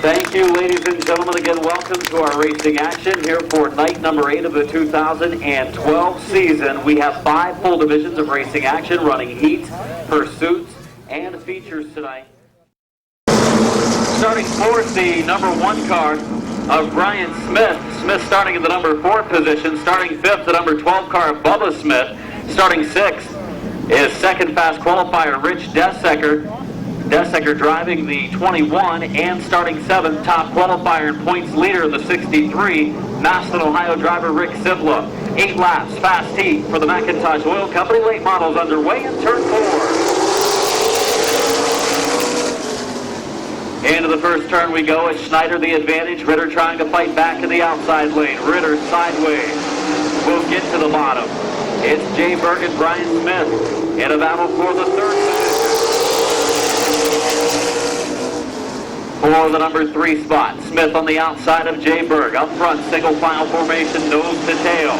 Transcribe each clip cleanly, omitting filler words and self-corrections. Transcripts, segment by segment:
Thank you, ladies and gentlemen. Again, welcome to our racing action here for night number 8 of the 2012 season. We have 5 full divisions of racing action running heats, pursuits, and features tonight. Starting fourth, the number 1 car of Brian Smith. Smith starting in the number 4 position. Starting 5th, the number 12 car of Bubba Smith. Starting 6th is second fast qualifier Rich Desecker. Desecker driving the 21, and starting 7th, top qualifier and points leader of the 63, Massillon, Ohio driver Rick Sibla. 8 laps, fast heat for the McIntosh Oil Company. Late models underway in turn 4. Into the first turn we go. It's Schneider the advantage. Ritter trying to fight back in the outside lane. Ritter sideways. Will get to the bottom. It's Jay Berg and Brian Smith in a battle for the 3rd position. For the number 3 spot, Smith on the outside of Jay Berg. Up front, single file formation, nose to tail.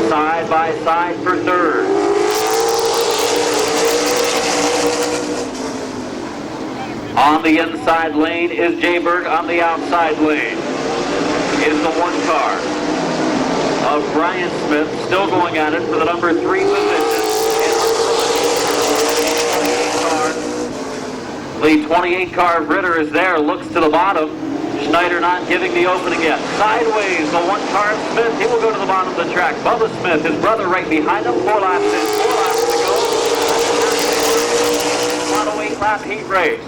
Side by side for 3rd. On the inside lane is Jay Berg. On the outside lane is the 1 car of Brian Smith, still going at it for the number 3 position. The 28 car of Ritter is there, looks to the bottom. Schneider not giving the opening yet. Sideways, the 1 car of Smith, he will go to the bottom of the track. Bubba Smith, his brother right behind him, 4 laps in, 4 laps to go. Auto 8-lap heat race.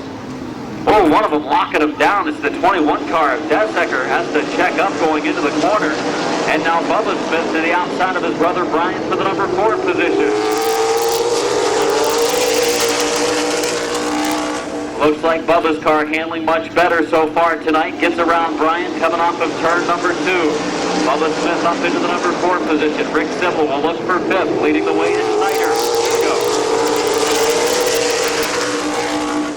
Oh, one of them locking him down. It's the 21 car of Desecker, has to check up going into the corner. And now Bubba Smith to the outside of his brother Brian for the number 4 position. Looks like Bubba's car handling much better so far tonight. Gets around Brian coming off of turn number 2. Bubba Smith up into the number 4 position. Rick Sibble will look for 5th, leading the way to Schneider. Go.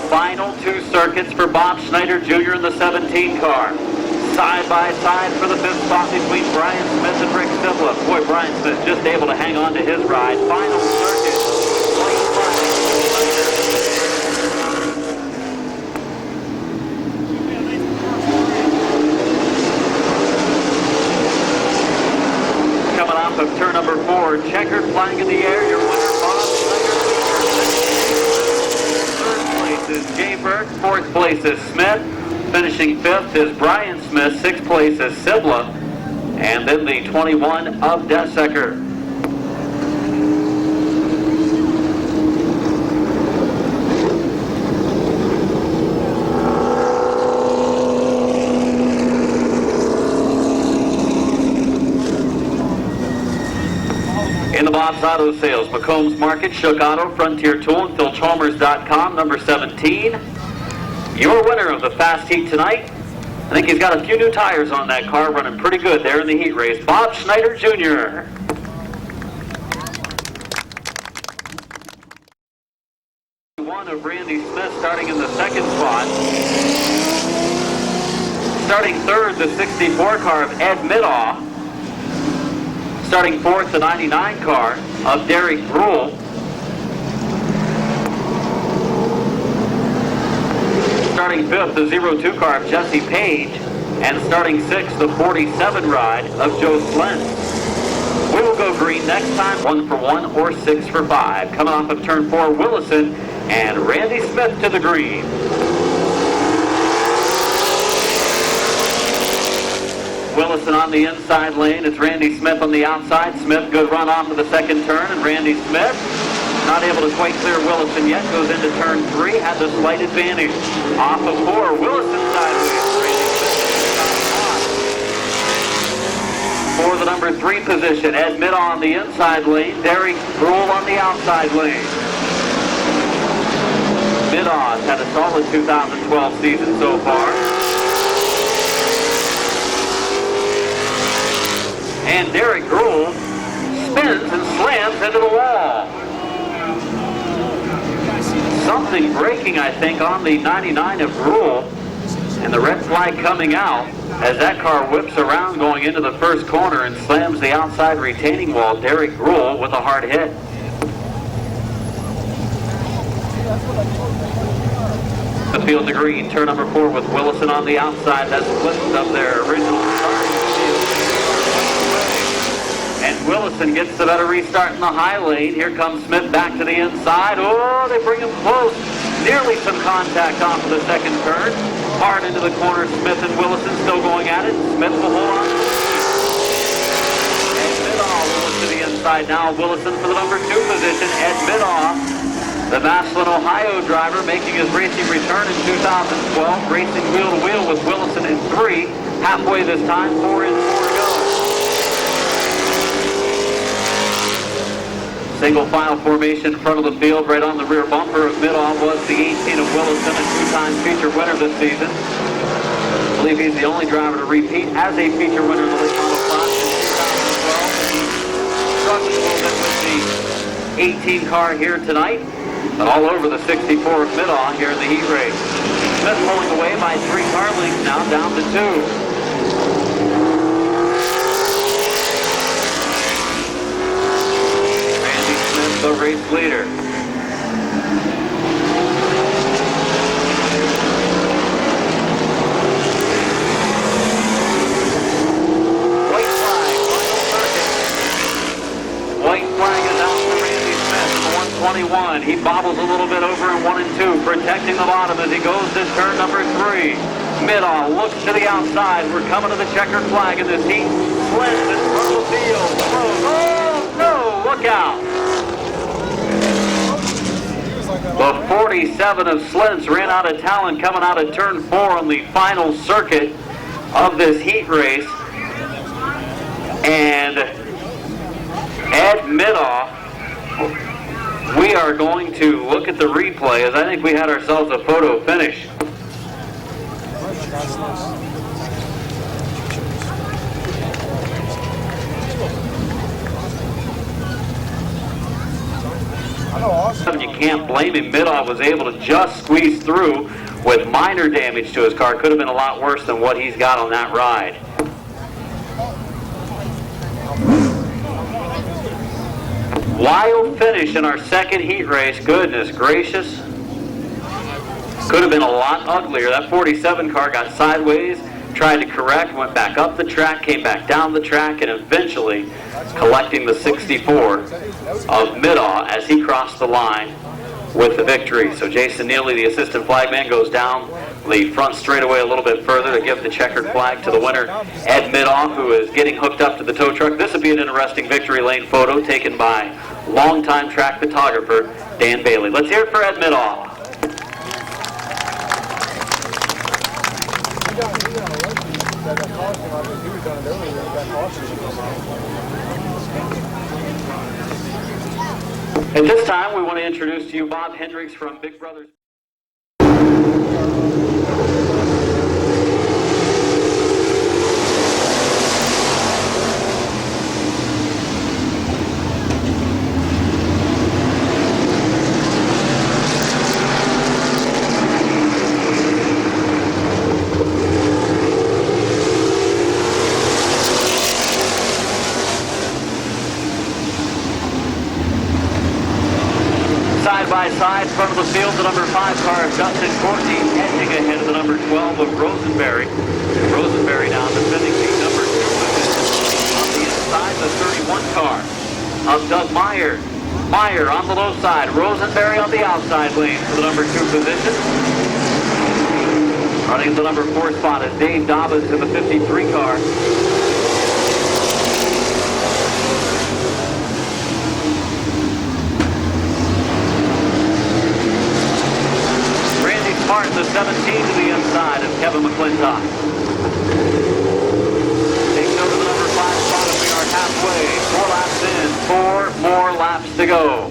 Final 2 circuits for Bob Schneider Jr. in the 17 car. Side by side for the 5th spot between Brian Smith and Rick Sibble. Boy, Brian Smith just able to hang on to his ride. Final circuit. Of turn number 4, checkered flying in the air, your winner, Bob Schneider. 3rd place is Jay Berg, 4th place is Smith, finishing 5th is Brian Smith, 6th place is Sibla, and then the 21 of Desecker. In the Bob's Auto Sales, McCombs Market, Shook Auto, Frontier Tool, and PhilChalmers.com, number 17. Your winner of the fast heat tonight. I think he's got a few new tires on that car, running pretty good there in the heat race. Bob Schneider Jr. One of Randy Smith starting in the 2nd spot. Starting 3rd, the 64 car of Ed Middaugh. Starting 4th, the 99 car of Derek Brule. Starting 5th, the 02 car of Jesse Page. And starting 6th, the 47 ride of Joe Slent. We will go green next time, 1 for 1 or 6 for 5. Coming off of turn 4, Willison and Randy Smith to the green. Willison on the inside lane. It's Randy Smith on the outside. Smith, good run off of the 2nd turn, and Randy Smith not able to quite clear Willison yet. Goes into turn 3, has a slight advantage. Off of 4, Willison sideways. Randy Smith for the number 3 position. Ed Middaugh on the inside lane. Derek Brule on the outside lane. Middaugh's had a solid 2012 season so far. And Derek Brule spins and slams into the wall. Something breaking, I think, on the 99 of Brule. And the red flag coming out as that car whips around going into the first corner and slams the outside retaining wall. Derek Brule with a hard hit. field to green. Turn number 4 with Willison on the outside. That's split up their original starting field. And Willison gets the better restart in the high lane. Here comes Smith back to the inside. Oh, they bring him close. Nearly some contact off of the second turn. Hard into the corner. Smith and Willison still going at it. Smith will hold on. And Middaugh will look to the inside now. Willison for the number 2 position. Ed Middaugh, the Massillon, Ohio driver, making his racing return in 2012. Racing wheel to wheel with Willison in 3. Halfway this time, 4 in, 4 to go. Single file formation in front of the field, right on the rear bumper of Middaugh was the 18 of Willison, a 2-time feature winner this season. I believe he's the only driver to repeat as a feature winner in the late model class in 2012. Struggled a little bit with the 18 car here tonight, but all over the 64 of Middaugh here in the heat race. Smith pulling away by 3 car lengths now, down to 2. The race leader. White flag, final circuit. White flag is out for Randy Smith in the 121. He bobbles a little bit over in 1 and 2, protecting the bottom as he goes to turn number 3. Middaugh looks to the outside. We're coming to the checkered flag in this heat. Sleds in front of the field. Oh no, look out. The 47 of Slents ran out of talent coming out of turn 4 on the final circuit of this heat race. And Ed Middaugh, we are going to look at the replay as I think we had ourselves a photo finish. You can't blame him. Middaugh was able to just squeeze through with minor damage to his car. Could have been a lot worse than what he's got on that ride. Wild finish in our second heat race. Goodness gracious. Could have been a lot uglier. That 47 car got sideways, tried to correct, went back up the track, came back down the track, and eventually collecting the 64 of Middaugh as he crossed the line with the victory. So Jason Neely, the assistant flagman, goes down the front straightaway a little bit further to give the checkered flag to the winner, Ed Middaugh, who is getting hooked up to the tow truck. This would be an interesting victory lane photo taken by longtime track photographer Dan Bailey. Let's hear it for Ed Middaugh. At this time, we want to introduce to you Bob Hendricks from Big Brothers. Side by side, front of the field, the number 5 car of Justin Courtney edging ahead of the number 12 of Rosenberry. Rosenberry now defending the number 2 position. On the inside, the 31 car of Doug Meyer. Meyer on the low side, Rosenberry on the outside lane for the number 2 position. Running the number 4 spot is Dave Dobbins in the 53 car. Martin, the 17 to the inside of Kevin McClintock. Takes over the number 5 spot and we are halfway. 4 laps in, 4 more laps to go.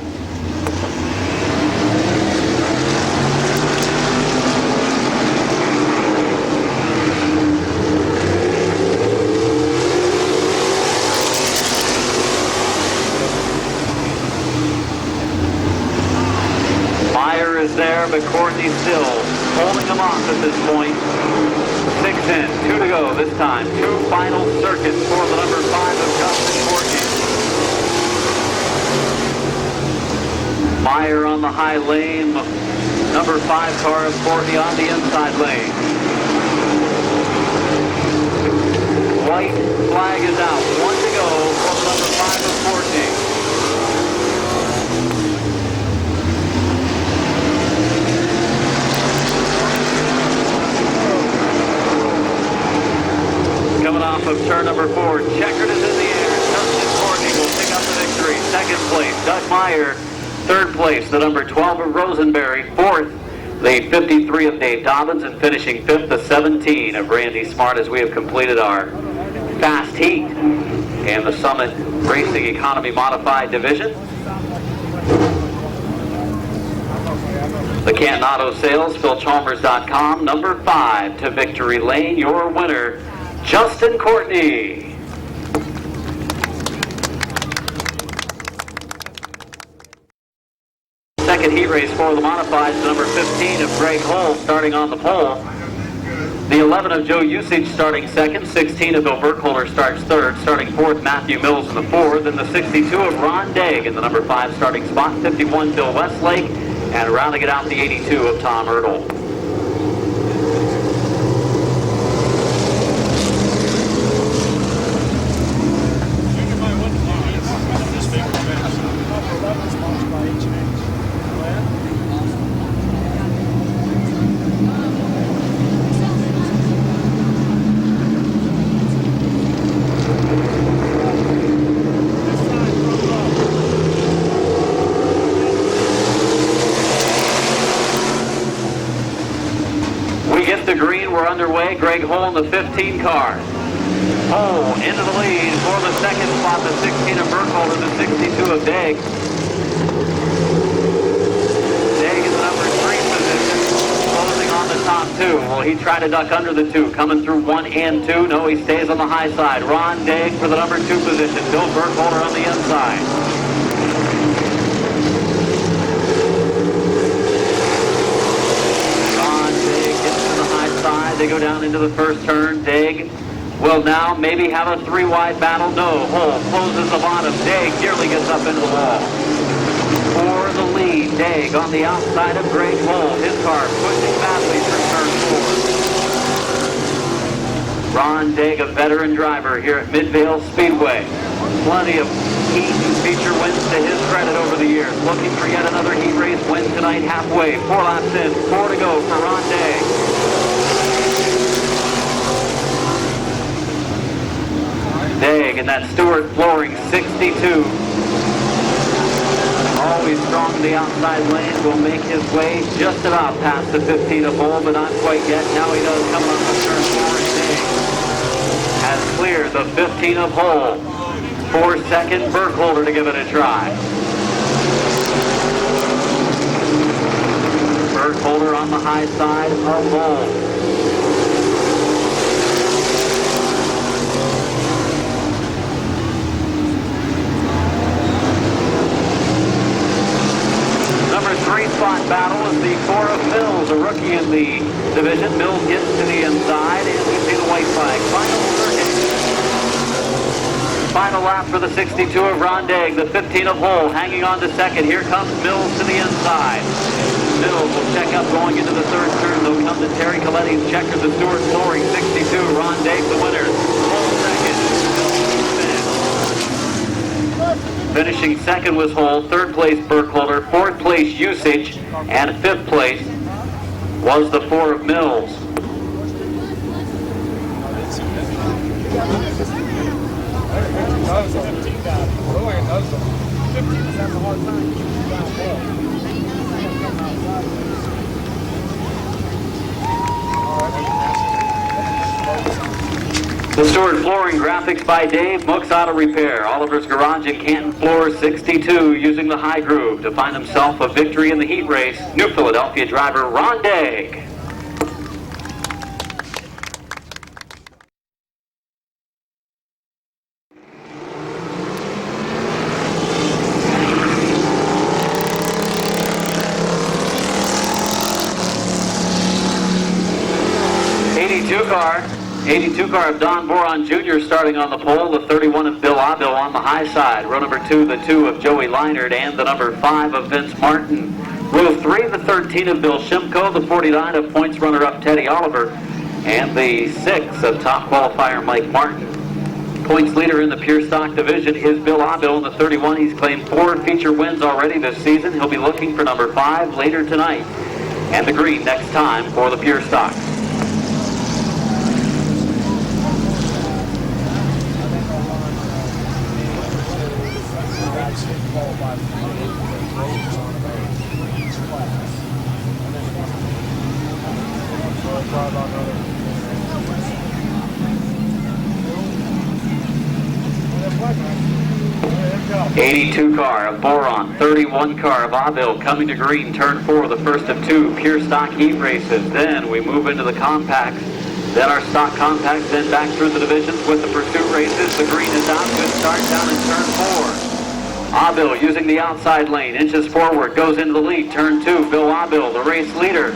Meyer is there, but Courtney still holding him off at this point. 6 in, 2 to go this time. 2 final circuits for the number 5 of Justin Courtney. Meyer on the high lane. Number 5 car of Courtney on the inside lane. White flag is out. 1 to go for the number 5 of Courtney. Coming off of turn number 4, checkered is in the air. Justin Courtney will pick up the victory. Second place, Doug Meyer. Third place, the number 12 of Rosenberry. Fourth, the 53 of Dave Dobbins. And finishing fifth, the 17 of Randy Smart, as we have completed our fast heat in the Summit Racing Economy Modified Division. The Canton Auto Sales, PhilChalmers.com, number 5 to Victory Lane, your winner, Justin Courtney. Second heat race for the modifieds, number 15 of Greg Hull starting on the pole. The 11 of Joe Usage starting second, 16 of Bill Burkholder starts third, starting fourth Matthew Mills in the fourth, and the 62 of Ron Daig in the number 5 starting spot, 51 Bill Westlake, and rounding it out the 82 of Tom Ertl. The green, we're underway. Greg Hull in the 15 car. Hull into the lead for the second spot, the 16 of Burkholder, the 62 of Daig. Daig in the number 3 position, closing on the top 2. Well, he tried to duck under the 2, coming through 1 and 2. No, he stays on the high side. Ron Daig for the number 2 position. Bill Burkholder on the inside. They go down into the first turn. Daig will now maybe have a 3-wide battle. No, Hull closes the bottom. Daig nearly gets up into the wall. For the lead, Daig on the outside of Greg Hull. His car pushing badly through turn 4. Ron Daig, a veteran driver here at Midvale Speedway. Plenty of heat and feature wins to his credit over the years. Looking for yet another heat race win tonight halfway. 4 laps in, 4 to go for Ron Daig. Daig and that Stewart Flooring 62. Always strong in the outside lane. Will make his way just about past the 15 of Hull, but not quite yet. Now he does come up to turn 4, and Daig has cleared the 15 of Hull. For second, Burkholder to give it a try. Burkholder on the high side of Hull. Number 3 spot battle is the 4 of Mills, a rookie in the division. Mills gets to the inside, and we see the white flag. Final circuit. Final lap for the 62 of Ron Daig, the 15 of Hull, hanging on to second. Here comes Mills to the inside. Mills will check up going into the third turn. They'll come to Terry Coletti's checker, the Stewart Flooring 62. Ron Daig, the winner. Hull second. Finishing second was Hull, third place Burkholder, fourth place Usage, and fifth place was the 4 of Mills. The Stewart Flooring graphics by Dave, Mook's Auto Repair, Oliver's Garage at Canton Floor 62, using the high groove to find himself a victory in the heat race. New Philadelphia driver Ron Daig. car. 82 car of Don Boron Jr. starting on the pole. The 31 of Bill Avil on the high side. Row number 2, the 2 of Joey Leinert, and the number 5 of Vince Martin. With 3, the 13 of Bill Shimko, the 49 of points runner-up Teddy Oliver, and the 6 of top qualifier Mike Martin. Points leader in the pure stock division is Bill Abill in the 31. He's claimed 4 feature wins already this season. He'll be looking for number 5 later tonight. And the green next time for the pure stock. '82 car of Boron, 31 car of Abill coming to green, turn 4, the first of 2 pure stock heat races. Then we move into the compacts, then our stock compacts, then back through the divisions with the pursuit races. The green is out, good start down in turn 4. Abill using the outside lane, inches forward, goes into the lead, turn 2, Bill Abill, the race leader.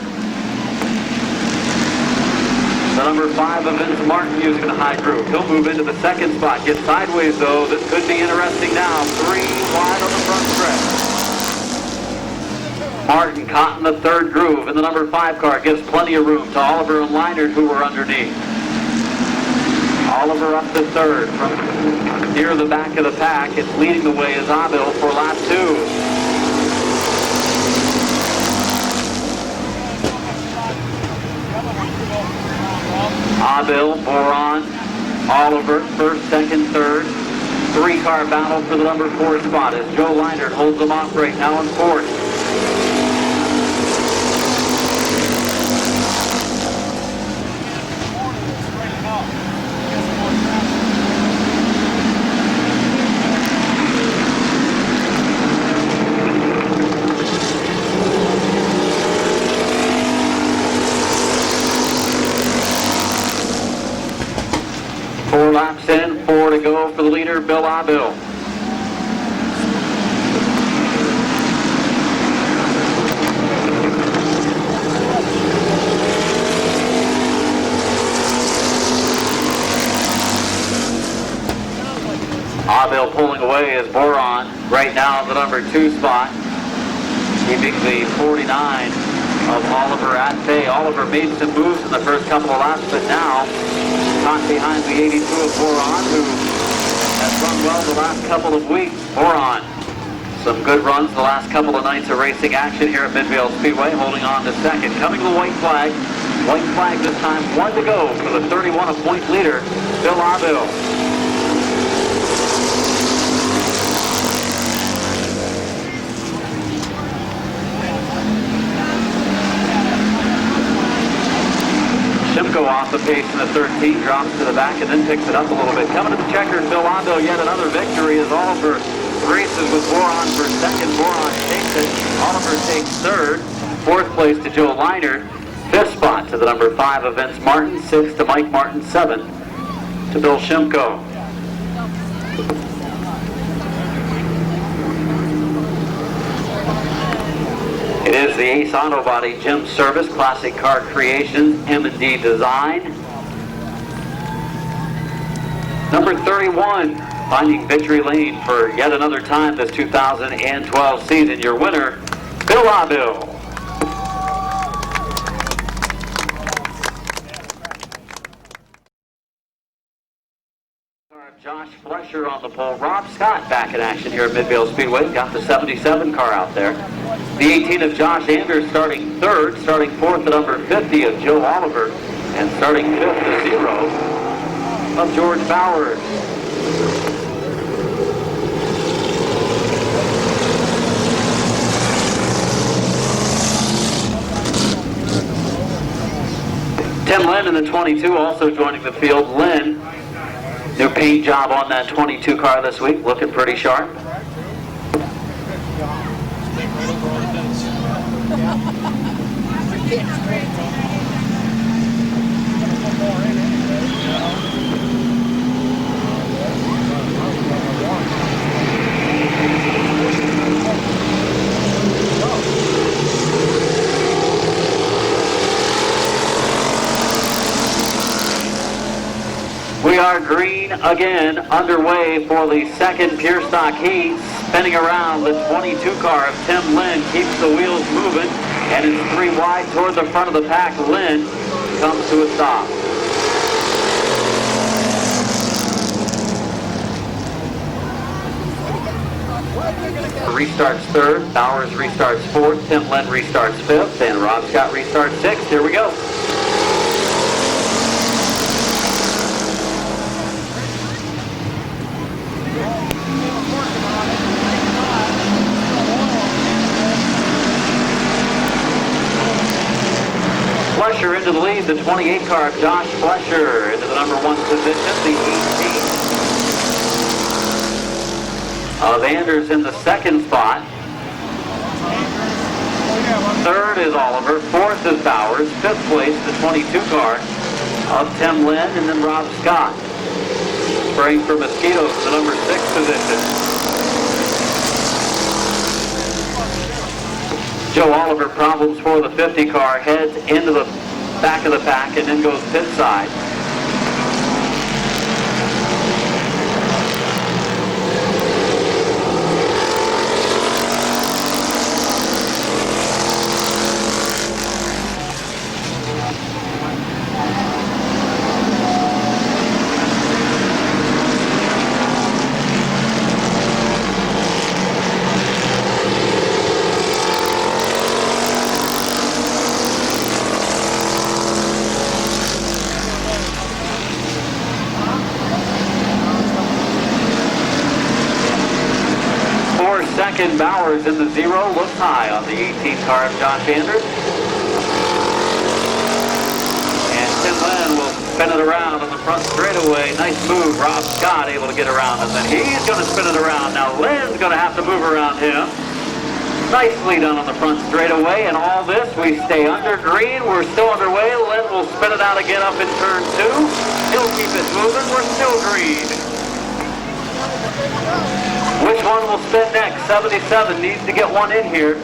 The number 5 of Vince Martin using the high groove. He'll move into the second spot. Get sideways though. This could be interesting now. 3 wide on the front stretch. Martin caught in the third groove, and the number 5 car gives plenty of room to Oliver and Leinert, who were underneath. Oliver up to third from near the back of the pack. It's leading the way is Abill for lap 2. Abill, Boron, Oliver, first, second, third. 3-car battle for the number 4 spot as Joe Leinert holds them off right now in fourth. Four laps in, 4 to go for the leader, Bill Abill. Abill pulling away as Boron right now in the number 2 spot, keeping the 49 of Oliver at bay. Oliver made some moves in the first couple of laps, but now caught behind the 82 of Boron, who has run well the last couple of weeks. Boron, some good runs the last couple of nights of racing action here at Midvale Speedway, holding on to second. Coming to the white flag. White flag this time, 1 to go for the 31 of point leader, Bill Abill. Shimko off the pace in the 13, drops to the back and then picks it up a little bit. Coming to the checkers, Bill Abill, yet another victory as Oliver races with Boron for second. Boron takes it. Oliver takes third. 4th place to Joe Leinert. 5th spot to the number 5 of Vince Martin. 6th to Mike Martin. 7th to Bill Shimko. It is the Ace Auto Body Gym Service Classic Car Creations M&D Design. Number 31, finding victory lane for yet another time this 2012 season. Your winner, Bill Abill. Josh Flesher on the pole. Rob Scott back in action here at Midvale Speedway. Got the 77 car out there. The 18 of Josh Anders starting 3rd, starting 4th the number 50 of Joe Oliver, and starting 5th the 0 of George Bowers. Tim Lynn in the 22 also joining the field. Lynn, new paint job on that 22 car this week, looking pretty sharp. We are green again, underway for the second pure stock heat. Spinning around, the 22 car of Tim Lynn keeps the wheels moving, and it's 3 wide toward the front of the pack. Lynn comes to a stop. Restarts third, Bowers restarts fourth, Tim Lynn restarts fifth, and Rob Scott restarts sixth. Here we go. Flesher into the lead, the 28 car of Josh Flesher into the number 1 position, the 18 of Anders in the second spot. Third is Oliver, fourth is Bowers, fifth place the 22 car of Tim Lynn, and then Rob Scott. Spraying for Mosquitoes to the number 6 position. Joe Oliver, problems for the 50 car, heads into the back of the pack and then goes pit side. Second, Bowers in the 0, looks high on the 18 car of Josh Anders. And Tim Lynn will spin it around on the front straightaway. Nice move, Rob Scott able to get around him. And he's going to spin it around. Now Lynn's going to have to move around him. Nicely done on the front straightaway. And all this, we stay under green. We're still underway. Lynn will spin it out again up in turn 2. He'll keep it moving. We're still green. Which one will spin next? 77 needs to get one in here. 6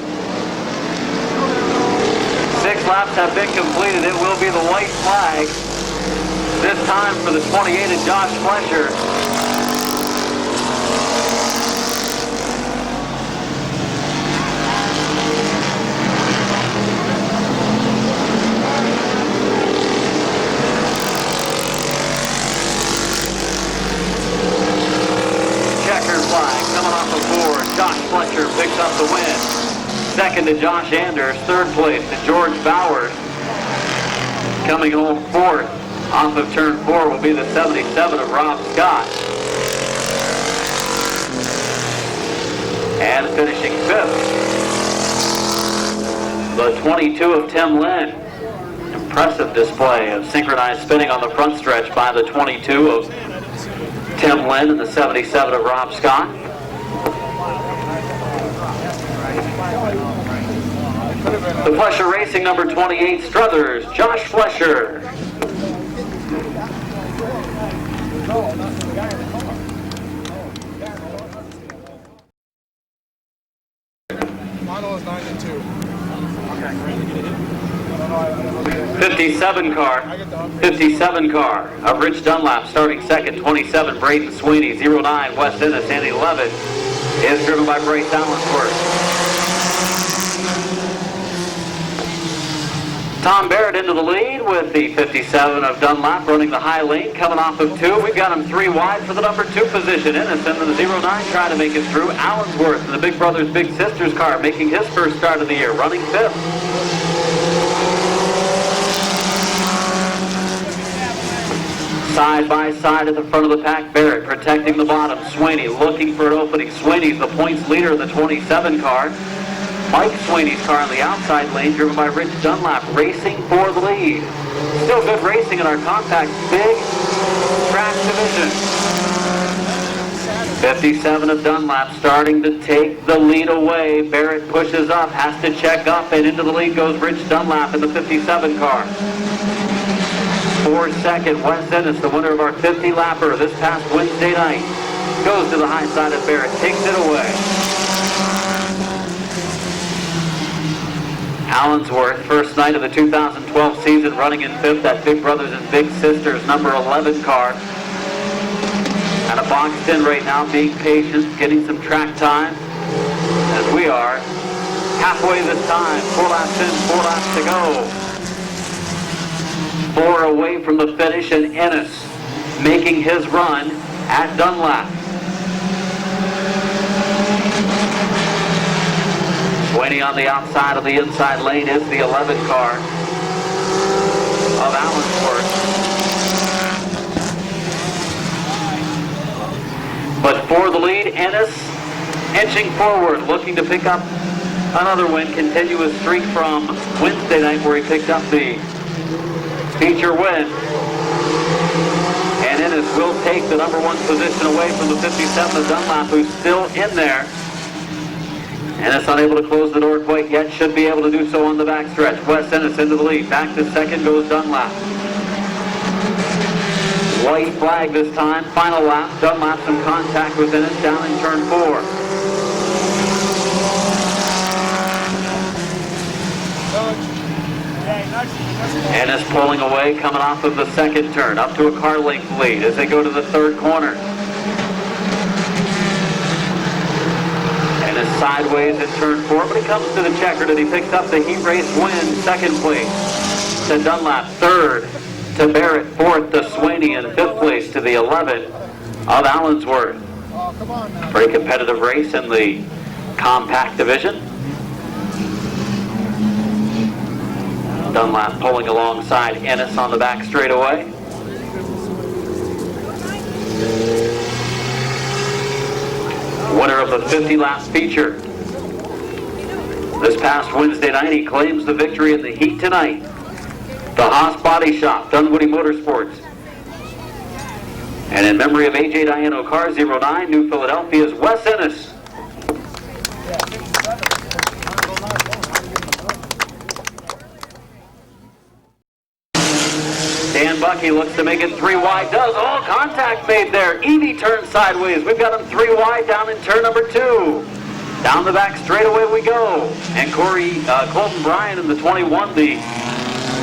laps have been completed. It will be the white flag. This time for the 28 of Josh Flesher. Josh Flesher picks up the win. Second to Josh Anders. Third place to George Bowers. Coming home fourth off of turn 4 will be the 77 of Rob Scott. And finishing fifth, the 22 of Tim Lynn. Impressive display of synchronized spinning on the front stretch by the 22 of Tim Lynn and the 77 of Rob Scott. The Flesher Racing number 28 Struthers, Josh Flesher. Model is 9 and 2. 57 car of Rich Dunlap starting second, 27 Braden Sweeney, 09 West Ennis, and 11 is driven by Bryce Allensworth. Tom Barrett into the lead with the 57 of Dunlap running the high lane, coming off of 2. We've got him 3 wide for the number 2 position. Ennis into the 09 trying to make it through. Allensworth in the Big Brothers Big Sisters car making his first start of the year, running 5th. Side by side at the front of the pack, Barrett protecting the bottom. Sweeney looking for an opening. Sweeney's the points leader in the 27 car. Mike Sweeney's car in the outside lane, driven by Rich Dunlap, racing for the lead. Still good racing in our compact big track division. 57 of Dunlap starting to take the lead away. Barrett pushes up, has to check up, and into the lead goes Rich Dunlap in the 57 car. For second, Wes Ennis, the winner of our 50-lapper this past Wednesday night, goes to the high side of Barrett, takes it away. Allensworth, first night of the 2012 season, running in 5th at Big Brothers and Big Sisters, number 11 car. And a boxed in right now, being patient, getting some track time, as we are halfway this time. 4 laps in, 4 laps to go. 4 away from the finish, and Ennis making his run at Dunlap. Waiting on the outside of the inside lane is the 11 car of Allensworth. But for the lead, Ennis inching forward, looking to pick up another win. Continuous streak from Wednesday night where he picked up the feature win. And Ennis will take the number 1 position away from the 57 of Dunlap, who's still in there. Ennis unable to close the door quite yet, should be able to do so on the backstretch. Wes Ennis into the lead. Back to second goes Dunlap. White flag this time. Final lap. Dunlap some contact with Ennis down in turn 4. Ennis pulling away, coming off of the second turn, up to a car length lead as they go to the third corner. Ennis sideways at turn 4, but he comes to the checkered and he picks up the heat race win. Second place to Dunlap, third to Barrett, fourth to Swaney, and fifth place to the 11 of Allensworth. Very competitive race in the compact division. Dunlap pulling alongside Ennis on the back straightaway. Winner of the 50-lap feature. This past Wednesday night, he claims the victory in the heat tonight. The Haas Body Shop, Dunwoody Motorsports. And in memory of AJ Diano Car 09, New Philadelphia's Wes Ennis. Dan Bucky looks to make it 3 wide, does. Oh, contact made there. Evie turns sideways. We've got him 3 wide down in turn number 2. Down the back straightaway we go. And Colton Bryan in the 21, the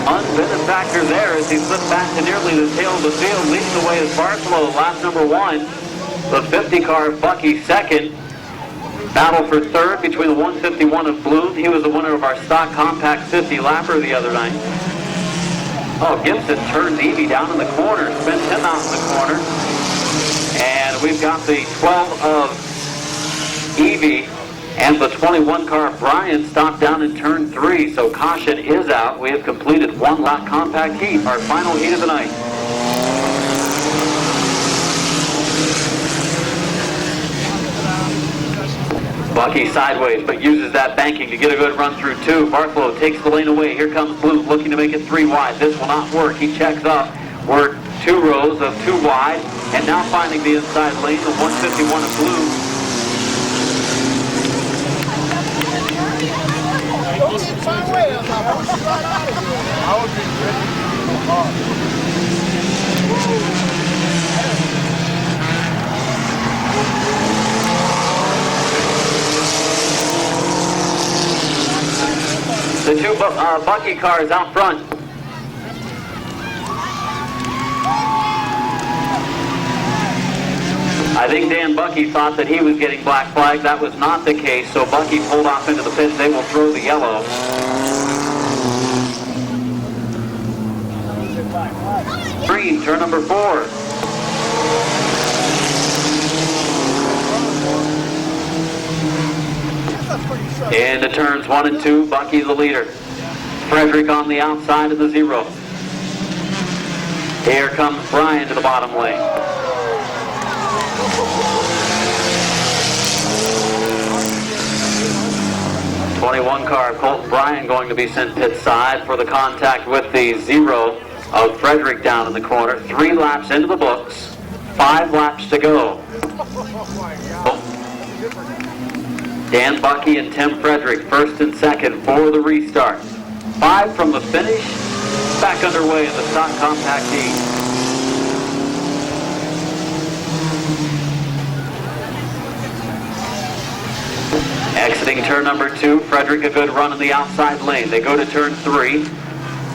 unvented factor there as he slipped back to nearly the tail of the field, leading the way is Bartholow, lap number 1. The 50 car of Bucky second. Battle for third between the 151 of Bloom. He was the winner of our stock compact 50 lapper the other night. Oh, Gibson turns Evie down in the corner, spins him out in the corner. And we've got the 12 of Evie and the 21 car of Bryan stopped down in turn 3. So caution is out. We have completed 1 lap compact heat, our final heat of the night. Bucky sideways, but uses that banking to get a good run through 2. Bartholow takes the lane away. Here comes Bloom looking to make it 3 wide. This will not work. He checks up. We're 2 rows of 2 wide. And now finding the inside lane, the 151 of Bloom. The 2 Bucky cars out front. I think Dan Bucky thought that he was getting black flag. That was not the case, so Bucky pulled off into the pits. They will throw the yellow. Green, turn number 4. Into turns 1 and 2, Bucky the leader. Frederick on the outside of the 0. Here comes Bryan to the bottom lane. '21 car, Colton Bryan going to be sent pit side for the contact with the 0 of Frederick down in the corner. 3 laps into the books, 5 laps to go. Dan Bucky and Tim Frederick, first and second for the restart. 5 from the finish, back underway in the stock compact heat. Exiting turn number 2, Frederick a good run in the outside lane. They go to turn 3.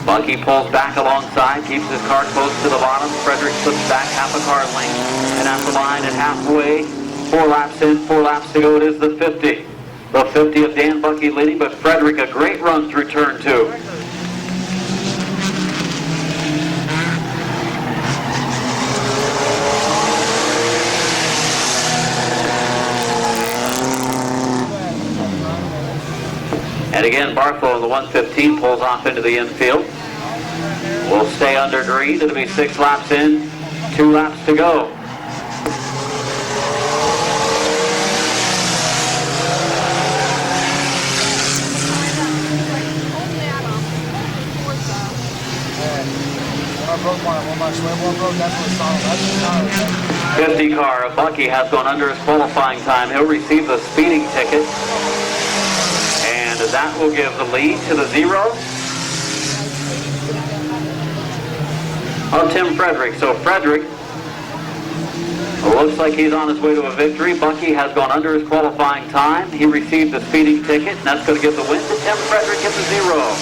Bucky pulls back alongside, keeps his car close to the bottom. Frederick slips back half a car length. And at the line at halfway, 4 laps in, 4 laps to go, it is the 50. The 50 of Dan Bucky leading, but Frederick a great run through turn 2. And again, Bartholomew, the 115, pulls off into the infield. Will stay under green. It'll be 6 laps in, 2 laps to go. That's 50 car of Bucky has gone under his qualifying time. He'll receive the speeding ticket. And that will give the lead to the 0 of Tim Frederick. So Frederick looks like he's on his way to a victory. Bucky has gone under his qualifying time. He received the speeding ticket, and that's going to give the win to Tim Frederick in the 0.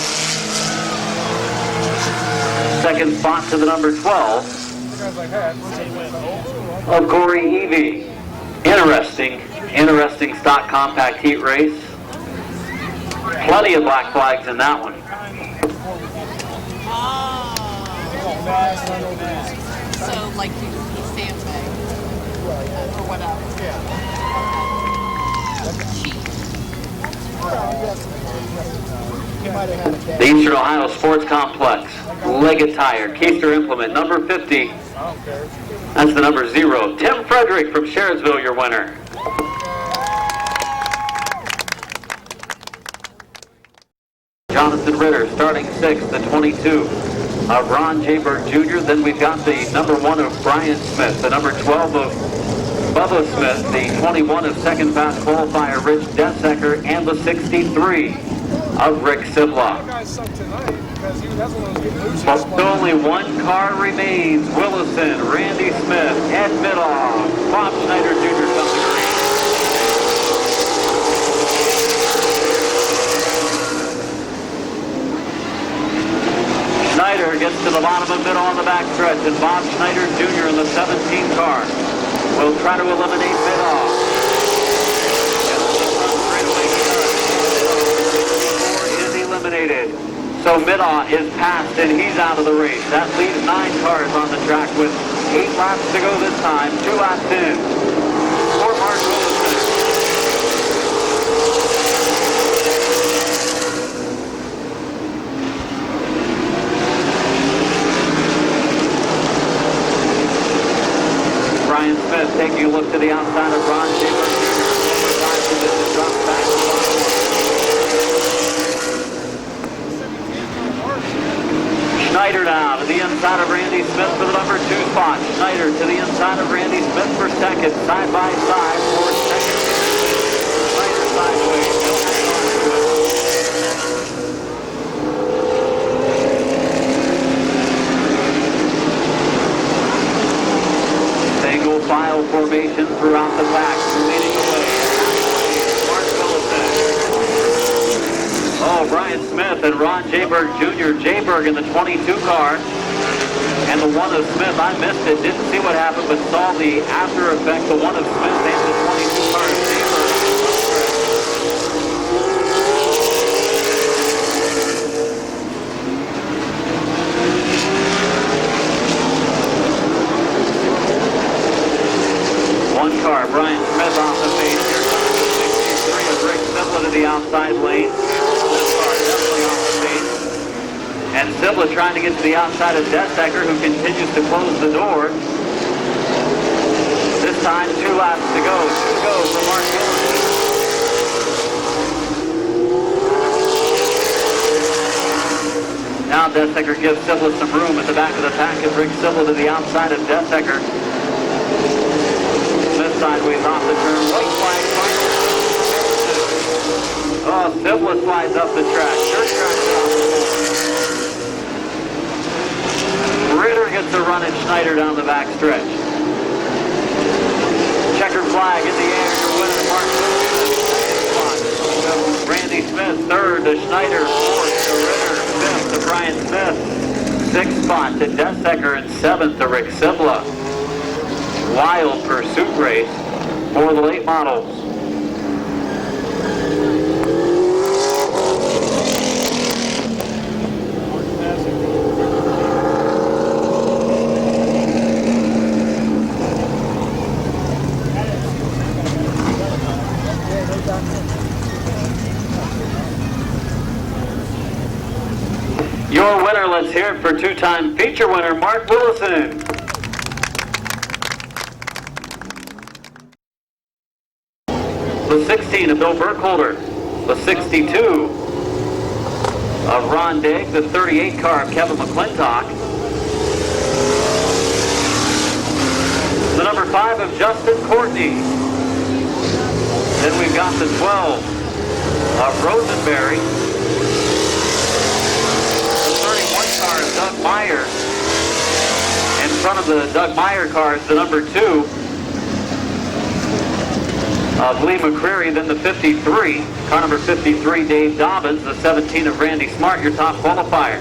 Second spot to the number 12 of Corey Evie. Interesting stock compact heat race. Plenty of black flags in that one. So, like, he stands back or whatever. The Eastern Ohio Sports Complex, Leggett Tire, Keister Implement, number 50. That's the number 0. Tim Frederick from Sherridsville, your winner. Jonathan Ritter starting 6th, the 22 of Ron Jayberg Jr. Then we've got the number 1 of Brian Smith, the number 12 of Bubba Smith, the 21 of second fast qualifier Rich Desecker, and the 63 of Rick Siblock. But only 1 car remains. Willison, Randy Smith, Ed Middaugh, Bob Schneider Jr. comes to green. Schneider gets to the bottom of middle on the backstretch, and Bob Schneider Jr. in the 17 car will try to eliminate Middaugh. Is eliminated. So Middaugh is passed and he's out of the race. That leaves 9 cars on the track with 8 laps to go this time. 2 laps in for Mark Willison. Brian Smith taking a look to the outside of Ron Jayberg Jr. Drops back to the bottom. Schneider now to the inside of Randy Smith for the number 2 spot. Schneider to the inside of Randy Smith for second. Side by side for second. Schneider sideways. Single file formation throughout the pack. Leading away. Mark Willison. Oh, Brian Smith and Ron Jayberg Jr. Jayberg in the 22 car. And the 1 of Smith, I missed it, didn't see what happened, but saw the after effect, the 1 of Smith and the 22 car of Jayberg. One car, Brian Smith off the pace. Here comes the 63 of Rick Sibla to the outside lane. This car definitely off the pace. And Sibla trying to get to the outside of Desecker, who continues to close the door. This time, 2 laps to go. 2 to go for Mark Willison. Now Desecker gives Sibla some room at the back of the pack as Rick Sibla to the outside of Desecker. Smith sideways off the turn. White flag final. Oh, Sibla slides up the track. Dirt track off the board. Ritter gets a run at Schneider down the back stretch. Checkered flag in the air. Your winner, Mark Willison. Randy Smith, 3rd to Schneider, 4th to Ritter, 5th to Brian. Brian Smith. 6th spot to Desecker, and 7th to Rick Sibla. Wild pursuit race for the late models. Your winner, let's hear it for two-time feature winner, Mark Willison. The 16 of Bill Burkholder. The 62 of Ron Digg. The 38 car of Kevin McClintock. The number 5 of Justin Courtney. Then we've got the 12 of Rosenberry. Car of Doug Meyer. In front of the Doug Meyer car is the number 2 of Lee McCreary, then the 53, car number 53, Dave Dobbins, the 17 of Randy Smart, your top qualifier.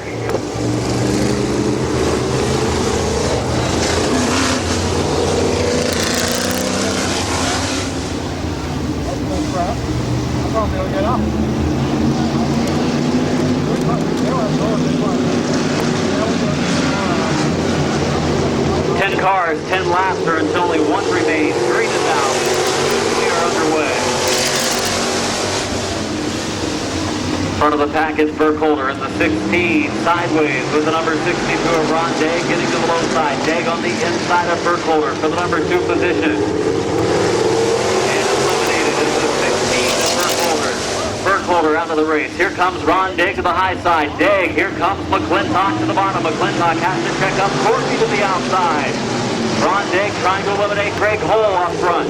Cars, 10 laps are until only one remains. Green is out. We are underway. Front of the pack is Burkholder in the 16. Sideways with the number 62 of Ron Digg, getting to the low side. Digg on the inside of Burkholder for the number 2 position. And eliminated is the 16 of Burkholder. Burkholder out of the race. Here comes Ron Digg to the high side. Digg, here comes McClintock to the bottom. McClintock has to check up Courtney to the outside. Ron Digg trying to eliminate Greg Hole up front.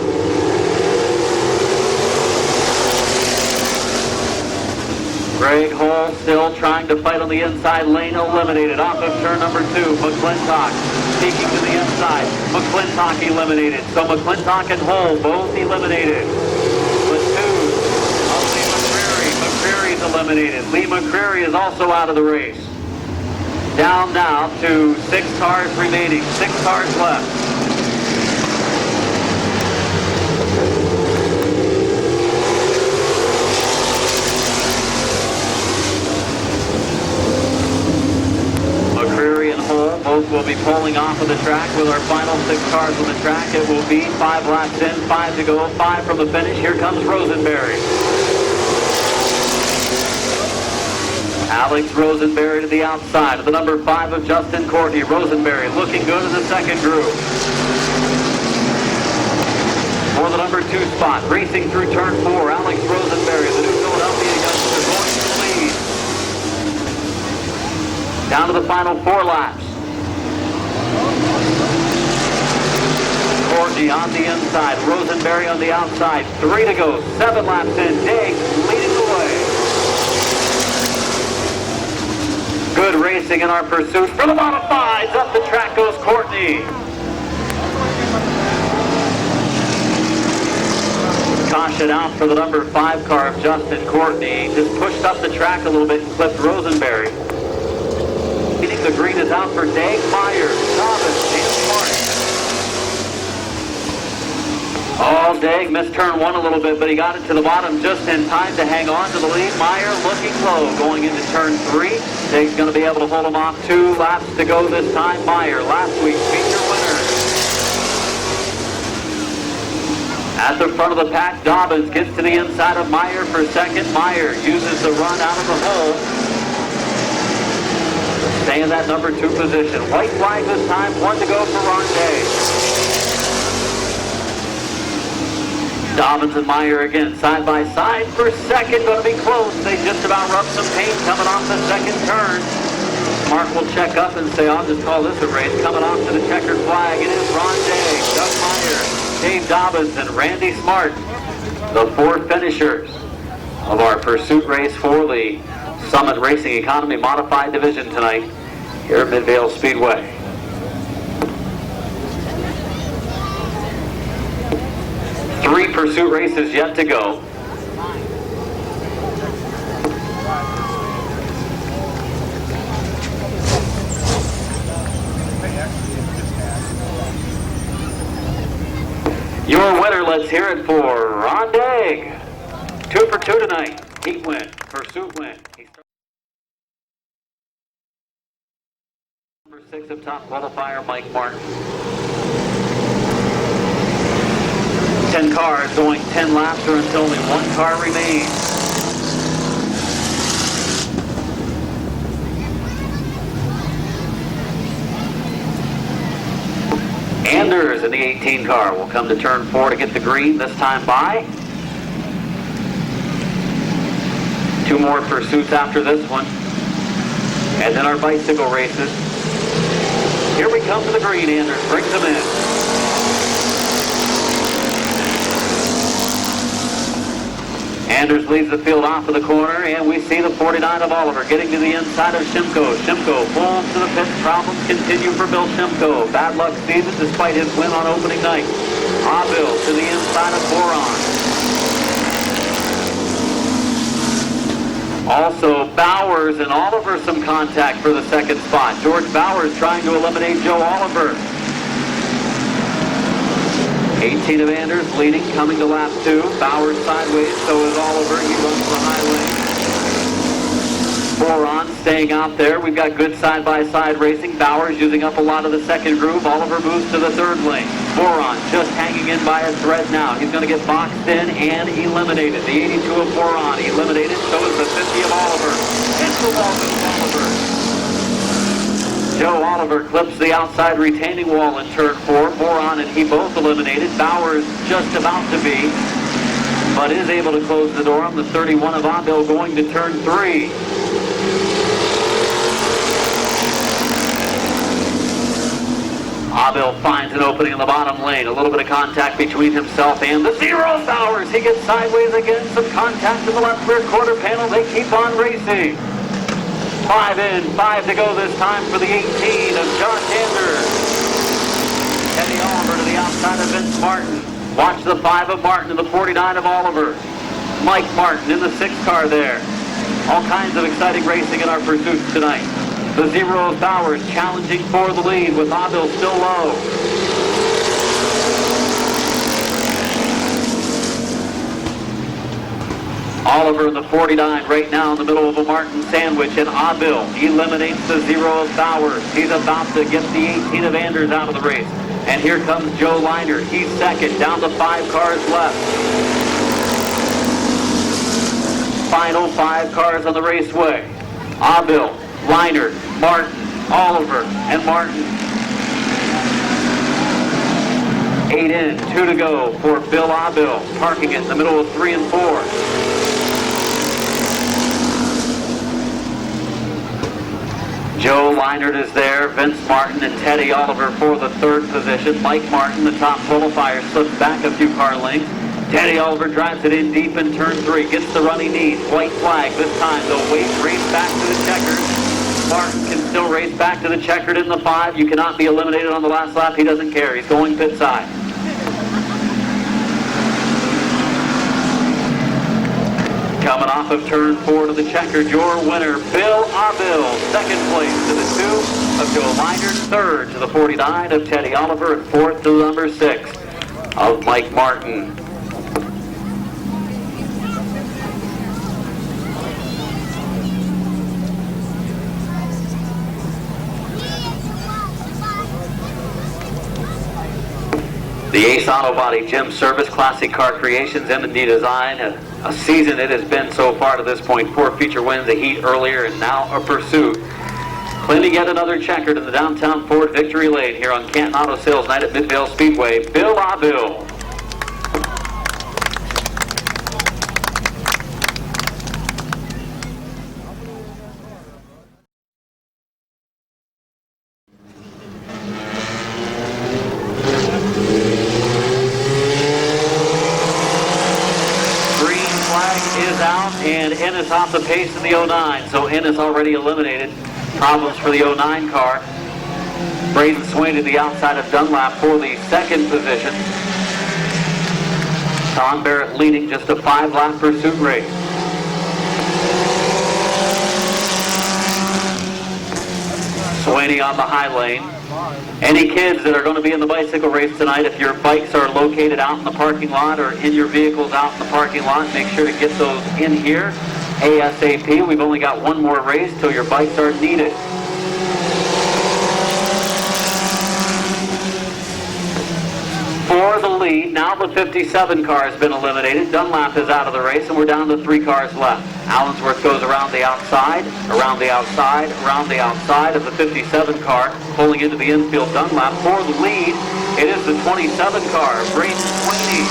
Greg Hole still trying to fight on the inside lane, eliminated off of turn number 2. McClintock peeking to the inside. McClintock eliminated. So McClintock and Hole both eliminated. The 2 of Lee McCreary. McCreary's eliminated. Lee McCreary is also out of the race. Down now to 6 cars remaining. 6 cars left. McCreary and Hole both will be pulling off of the track with our final 6 cars on the track. It will be 5 laps in, 5 to go, 5 from the finish. Here comes Rosenberry. Alex Rosenberry to the outside of the number 5 of Justin Courtney. Rosenberry looking good in the second group. For the number 2 spot, racing through turn 4, Alex Rosenberry, the new Philadelphia youngster, going to the lead. Down to the final 4 laps. Courtney on the inside, Rosenberry on the outside. 3 to go, 7 laps in. Digg leading the way. Good racing in our pursuit for the modifieds. Up the track goes Courtney. Caution out for the number 5 car of Justin Courtney. Just pushed up the track a little bit and clipped Rosenberry. Getting the green is out for Dave Meyer, Dobbins, and Martin. Oh, Digg missed turn 1 a little bit, but he got it to the bottom just in time to hang on to the lead. Meyer looking low going into turn 3. Digg's going to be able to hold him off. 2 laps to go this time. Meyer, last week's feature winner. At the front of the pack, Dobbins gets to the inside of Meyer for second. Meyer uses the run out of the hole. Stay in that number 2 position. White flag this time. 1 to go for Ron Digg. Dobbins and Meyer again side by side for second. Going to be close. They just about rubbed some paint coming off the second turn. Mark will check up and say, I'll just call this a race. Coming off to the checkered flag, it is Ron Digg, Doug Meyer, Dave Dobbins, and Randy Smart, the 4 finishers of our pursuit race for the Summit Racing Economy Modified Division tonight here at Midvale Speedway. 3 pursuit races yet to go. let's hear it for Ron Degg. 2 for 2 tonight. Heat win, pursuit win. Number 6 of top qualifier, Mike Martin. 10 cars going 10 laps or until only 1 car remains. Anders in the 18 car will come to turn 4 to get the green, this time by. 2 more pursuits after this one. And then our bicycle races. Here we come to the green. Anders brings them in. Anders leads the field off of the corner, and we see the 49 of Oliver getting to the inside of Shimko. Shimko pulls to the pits. Problems continue for Bill Shimko. Bad luck season despite his win on opening night. Bill to the inside of Boron. Also, Bowers and Oliver some contact for the second spot. George Bowers trying to eliminate Joe Oliver. 18 of Anders leading, coming to lap 2. Bowers sideways, so is Oliver. He runs the high lane. Boron staying out there. We've got good side-by-side racing. Bowers using up a lot of the second groove. Oliver moves to the third lane. Boron just hanging in by a thread now. He's going to get boxed in and eliminated. The 82 of Boron eliminated, so is the 50 of Oliver. And the wall goes Oliver. Joe Oliver clips the outside retaining wall in turn 4. Boron and he both eliminated. Bowers just about to be, but is able to close the door on the 31 of Abil going to turn 3. Abil finds an opening in the bottom lane. A little bit of contact between himself and the 0 of Bowers. He gets sideways again. Some contact in the left rear quarter panel. They keep on racing. 5 in, 5 to go this time for the 18 of Josh Anders. Teddy Oliver to the outside of Vince Martin. Watch the 5 of Martin and the 49 of Oliver. Mike Martin in the 6 car there. All kinds of exciting racing in our pursuits tonight. The 0 of Bowers challenging for the lead with Abil still low. Oliver in the 49 right now in the middle of a Martin sandwich, and Abil eliminates the 0 of Bowers. He's about to get the 18 of Anders out of the race. And here comes Joe Liner. He's second, down to 5 cars left. Final 5 cars on the raceway. Abil, Liner, Martin, Oliver, and Martin. 8 in, 2 to go for Bill Abil, parking it in the middle of 3 and 4. Joe Leinert is there, Vince Martin and Teddy Oliver for the 3rd position. Mike Martin, the top qualifier, slips back a few car lengths. Teddy Oliver drives it in deep in turn 3, gets the run he needs. White flag this time. They'll race back to the checkered. Martin can still race back to the checkered in the 5. You cannot be eliminated on the last lap. He doesn't care. He's going pit side. Coming off of turn 4 to the checkered, your winner, Bill Abil. 2nd place to the 2 of Joe Leinert. 3rd to the 49 of Teddy Oliver. And 4th to the number 6 of Mike Martin. The Ace Auto Body Gym Service, Classic Car Creations, M&D Design. A season it has been so far to this point. 4 feature wins, a heat earlier, and now a pursuit. Cleaning yet another checkered in the downtown Ford Victory Lane here on Canton Auto Sales Night at Midvale Speedway. Bill Abil. Is out, and Ennis off the pace in the 09, so Ennis already eliminated. Problems for the 09 car. Braden Swain to the outside of Dunlap for the 2nd position. Tom Barrett leading just a 5-lap pursuit race. Swaney on the high lane. Any kids that are going to be in the bicycle race tonight, if your bikes are located out in the parking lot or in your vehicles out in the parking lot, make sure to get those in here ASAP. We've only got one more race till your bikes are needed. For the lead, now the 57 car has been eliminated. Dunlap is out of the race, and we're down to 3 cars left. Allensworth goes around the outside, around the outside, around the outside of the 57 car, pulling into the infield. Dunlap for the lead. It is the 27 car, Braden Sweeney,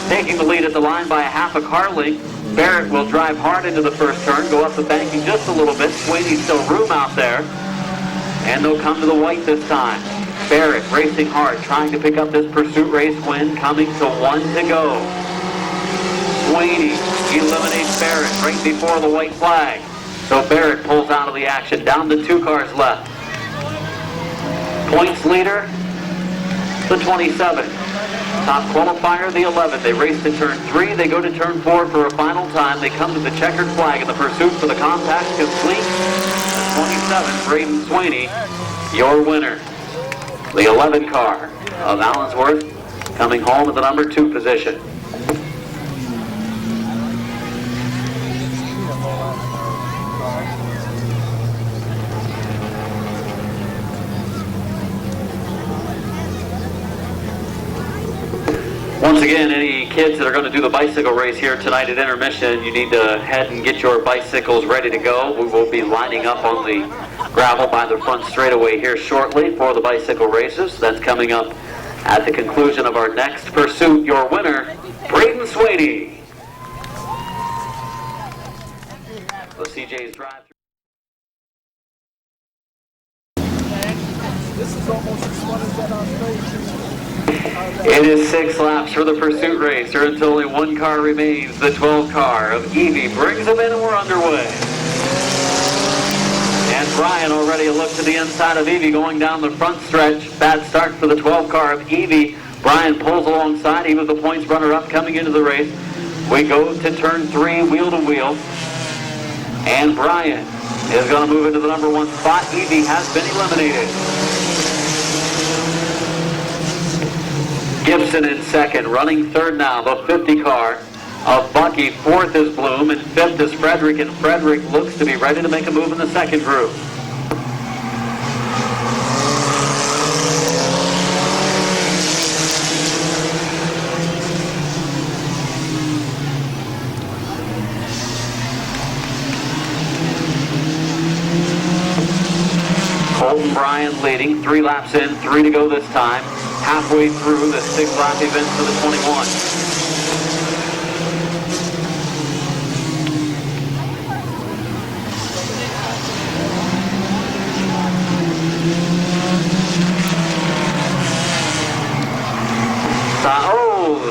taking the lead at the line by a half a car length. Barrett will drive hard into the first turn, go up the banking just a little bit. Sweeney's still room out there, and they'll come to the white this time. Barrett racing hard, trying to pick up this pursuit race win, coming to 1 to go. Sweeney eliminates Barrett right before the white flag. So Barrett pulls out of the action, down to 2 cars left. Points leader, the 27. Top qualifier, the 11. They race to turn 3, they go to turn 4 for a final time. They come to the checkered flag, and the pursuit for the compact complete. The 27, Braden Sweeney, your winner. The 11 car of Allensworth coming home at the number 2 position. Once again, any kids that are going to do the bicycle race here tonight at intermission, you need to head and get your bicycles ready to go. We will be lining up on the gravel by the front straightaway here shortly for the bicycle races. That's coming up at the conclusion of our next pursuit. Your winner, Braden Sweeney. The CJ's drive. This is almost as fun as that on stage. It is 6 laps for the pursuit race, or until only 1 car remains. The 12 car of Evie brings them in, and we're underway. And Brian already a look to the inside of Evie going down the front stretch. Bad start for the 12 car of Evie. Brian pulls alongside. He was the points runner-up coming into the race. We go to turn 3, wheel to wheel. And Brian is going to move into the number 1 spot. Evie has been eliminated. Gibson in second, running third now, the 50 car of Bucky. 4th is Bloom, and 5th is Frederick, and Frederick looks to be ready to make a move in the second group. Colton Bryan leading, 3 laps in, 3 to go this time. Halfway through the 6-lap event for the 21.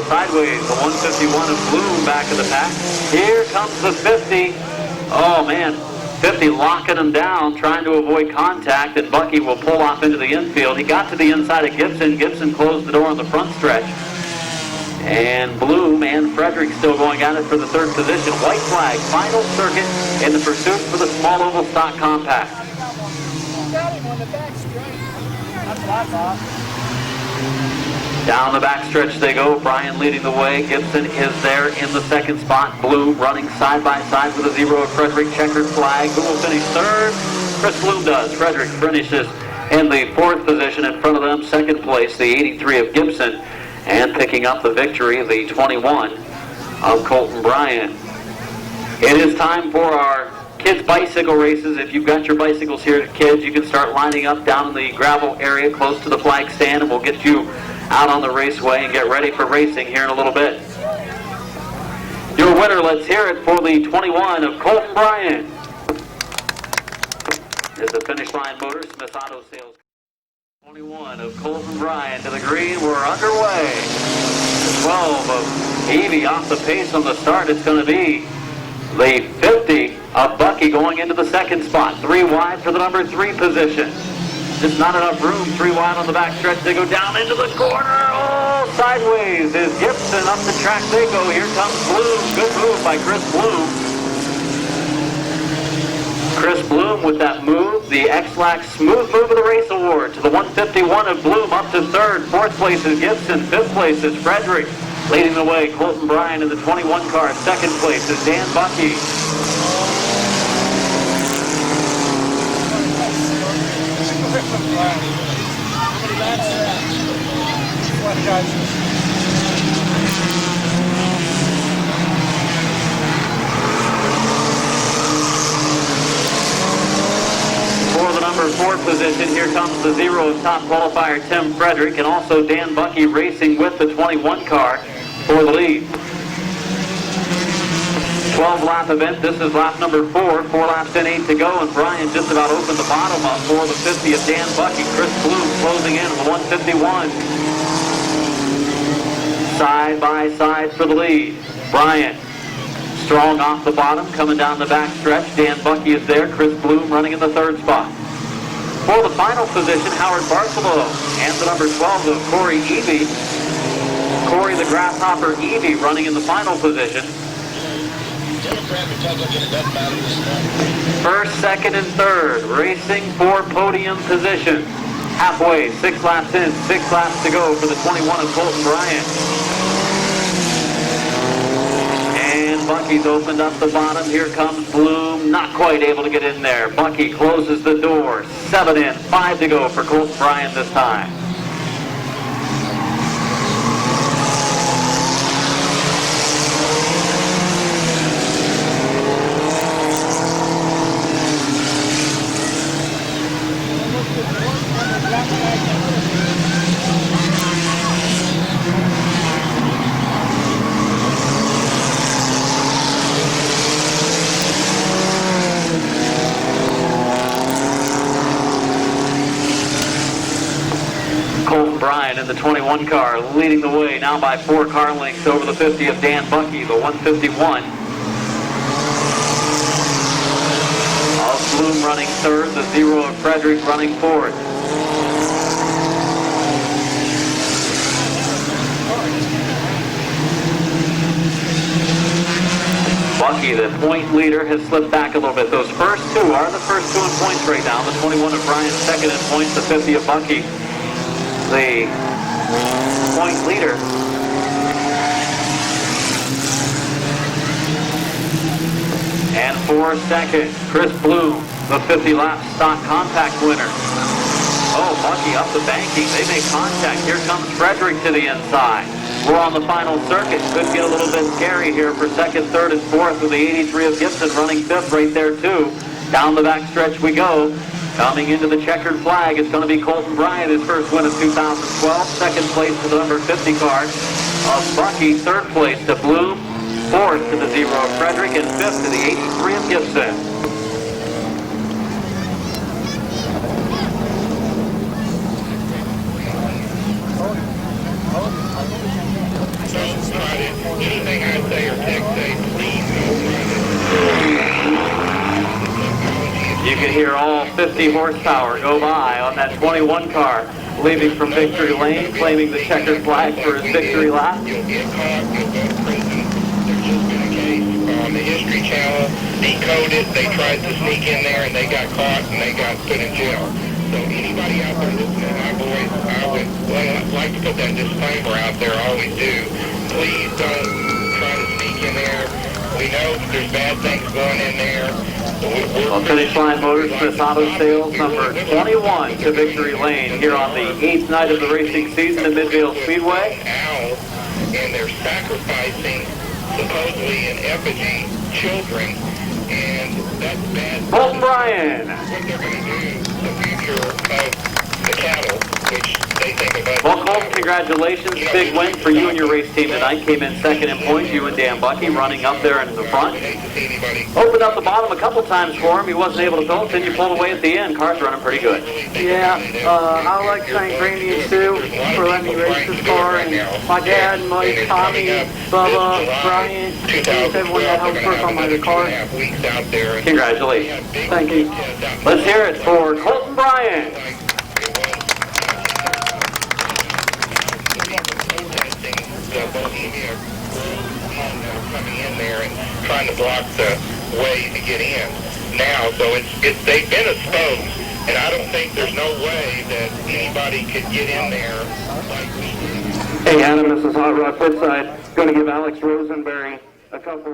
Sideways, the 151 of Bloom back in the pack. Here comes the 50. Oh man, 50 locking him down, trying to avoid contact, and Bucky will pull off into the infield. He got to the inside of Gibson. Gibson closed the door on the front stretch. And Bloom and Frederick still going at it for the 3rd position. White flag, final circuit in the pursuit for the small oval stock compact. Got him on the back straight. That's what I thought. Down the backstretch they go. Brian leading the way. Gibson is there in the 2nd spot. Bloom running side by side with a 0 of Frederick. Checkered flag. Who will finish 3rd? Chris Bloom does. Frederick finishes in the 4th position in front of them. 2nd place, the 83 of Gibson. And picking up the victory, the 21 of Colton Bryan. It is time for our kids bicycle races. If you've got your bicycles here, kids, you can start lining up down in the gravel area close to the flag stand, and we'll get you out on the raceway and get ready for racing here in a little bit. Your winner, let's hear it for the 21 of Colton Bryan. Is the Finish Line Motors Smith Auto Sales. 21 of Colton Bryan to the green. We're underway. 12 of Evie off the pace on the start. It's going to be the 50 of Bucky going into the 2nd spot. 3 wide for the number 3 position. Just not enough room. 3 wide on the back stretch. They go down into the corner. Oh, sideways is Gibson. Up the track they go. Here comes Bloom. Good move by Chris Bloom. Chris Bloom with that move the X-Lax Smooth Move of the Race Award to the 151 of Bloom up to third. Fourth place is Gibson. Fifth place is Frederick. Leading the way, Colton Bryan in the 21 car. Second place is Dan Bucky. For the number 4 position, here comes the 0 of top qualifier Tim Frederick, and also Dan Bucky racing with the 21 car for the lead. 12-lap event. This is lap number 4. 4 laps in, 8 to go, and Bryan just about opened the bottom up for the 50 of Dan Bucky. Chris Bloom closing in on the 151. Side by side for the lead. Bryan strong off the bottom, coming down the back stretch. Dan Bucky is there. Chris Bloom running in the third spot. For the final position, Howard Barcelo and the number 12 of Corey Evie. Corey the Grasshopper Evie running in the final position. First, second, and third racing for podium position. Halfway, 6 laps in, 6 laps to go for the 21 of Colton Bryan. And Bucky's opened up the bottom. Here comes Bloom, not quite able to get in there. Bucky closes the door. 7 in, 5 to go for Colton Bryan this time. Colton Bryan in the 21 car leading the way now by 4 car lengths over the 50 of Dan Bucky, the 151. Of Bloom running third, the 0 of Frederick running fourth. Bucky, the point leader, has slipped back a little bit. Those first 2 are the first 2 in points right now. The 21 of Bryan second in points, the 50 of Bucky, the point leader. And for second, Chris Bloom, the 50-lap stock compact winner. Oh, Bucky up the banking. They make contact. Here comes Frederick to the inside. We're on the final circuit. Could get a little bit scary here for second, third, and fourth with the 83 of Gibson running fifth right there too. Down the back stretch we go. Coming into the checkered flag, it's going to be Colton Bryan, his first win of 2012. Second place to the number 50 car of Bucky. Third place to Bloom. Fourth to the 0 of Frederick. And fifth to the 83 of Gibson. Anything I say or text say, please You can hear all 50 horsepower go by on that 21 car, leaving from victory lane, claiming the checkered flag for his victory lap. You'll get caught, you'll go to prison. There's just been a case on the History Channel, decoded, they tried to sneak in there and they got caught and they got put in jail. So anybody out there listening, I would like to put that disclaimer out there, I always do. Please don't try to sneak in there. We know there's bad things going in there. Well, Finish Line Motors, Smith Auto Sales, number 21 to victory lane here on the 8th night of the racing season at Midvale Speedway. And they're sacrificing, supposedly in effigy, children, and that's bad. Colton Bryan. What they're going to do, the future of the cattle, which they think of us. Well, Colton, congratulations. Big win for you and your race team tonight. Came in second in points, you and Dan Bucky running up there in the front. Opened up the bottom a couple times for him. He wasn't able to build, then you pulled away at the end. Car's running pretty good. Yeah, I would like to thank Randy and Sue for letting me race this car, and my dad, Mike, Tommy, Bubba, Brian, and everyone that helped work on my car. Congratulations. Thank you. Let's hear it for Colton Bryan. Coming in there and trying to block the way to get in. now. So they've been exposed, and I don't think there's no way that anybody could get in there like we did. Hey Adam, this is Hot Rod Footside. Going to give Alex Rosenberry a couple